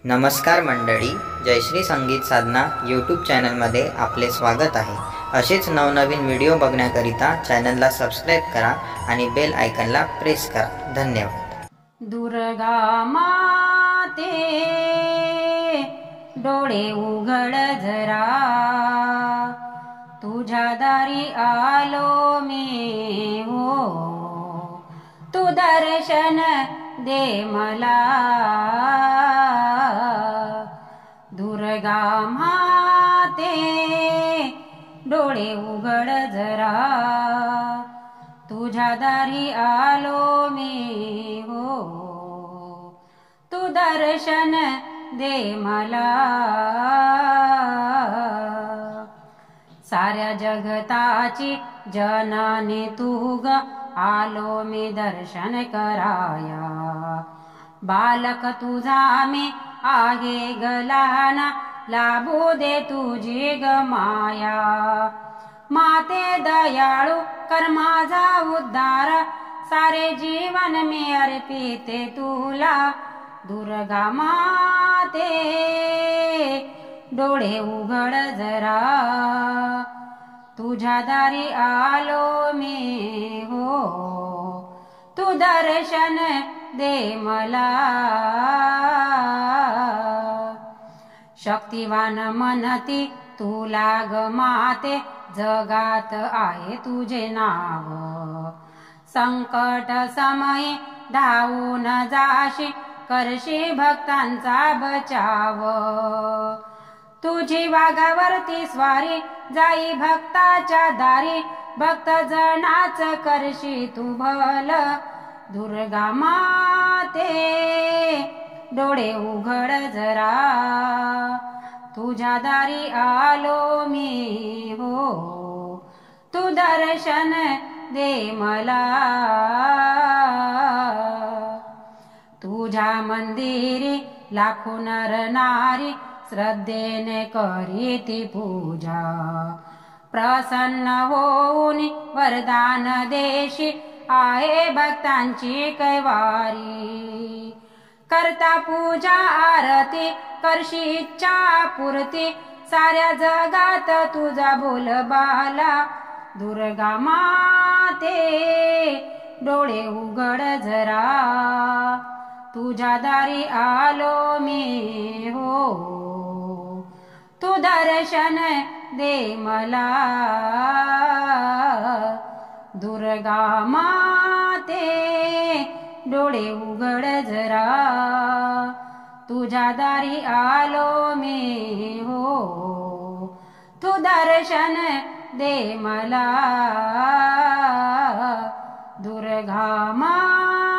नमस्कार मंडळी, जयश्री संगीत साधना यूट्यूब चॅनलमध्ये आपले स्वागत आहे। असेच नवनवीन व्हिडिओ बघण्याकरिता चॅनलला सबस्क्राईब करा आणि बेल आयकॉनला प्रेस करा। धन्यवाद। दुर्गा माते डोळे उघड जरा, तुझ्या दारी आलो मी हो, तू दर्शन दे मला। दुर्गा माते डोळे उघड जरा, तुझ्या दारी आलो मी हो, तू दर्शन दे मला। साऱ्या जगताची जननी तू ग, आलो मी दर्शन कराया। बालक तुझा मी आहे ग लहान, लाभू दे तुझी ग माया। माते दयाळू कर माझा उद्धार, सारे जीवन मी अर्पिते तुला। दुर्गा माते डोळे उघड जरा, तुझ्या दारी आलो मी हो, तू दर्शन दे मला। शक्तिवान म्हणती तुला ग माते, जगात आहे तुझे नाव। संकट समयी धावून जाशी, करशी भक्तांचा बचाव। तुझी वाघावरती स्वारी जाई भक्ताच्या दारी, भक्त जनाच करशी तू भल। दुर्गा माते डोळे उघड जरा, तुझ्या दारी आलो मी हो, तू दर्शन दे मला। तुझ्या मंदिरी लाखो नर नारी, श्रद्धेने करीती पूजा। प्रसन्न होऊन वरदान देशी, आहे भक्तांची कैवारी। करता पूजा आरती, करशी इच्छा पूर्ती, साऱ्या जगात तुझा बोलबाला। दुर्गा माते डोळे उघड जरा, तुझ्या दारी आलो मी हो, तू दर्शन दे मला। दुर्गा माते डोळे उघड जरा, तुझ्या दारी आलो मी हो, तू दर्शन दे मला। दुर्गा माते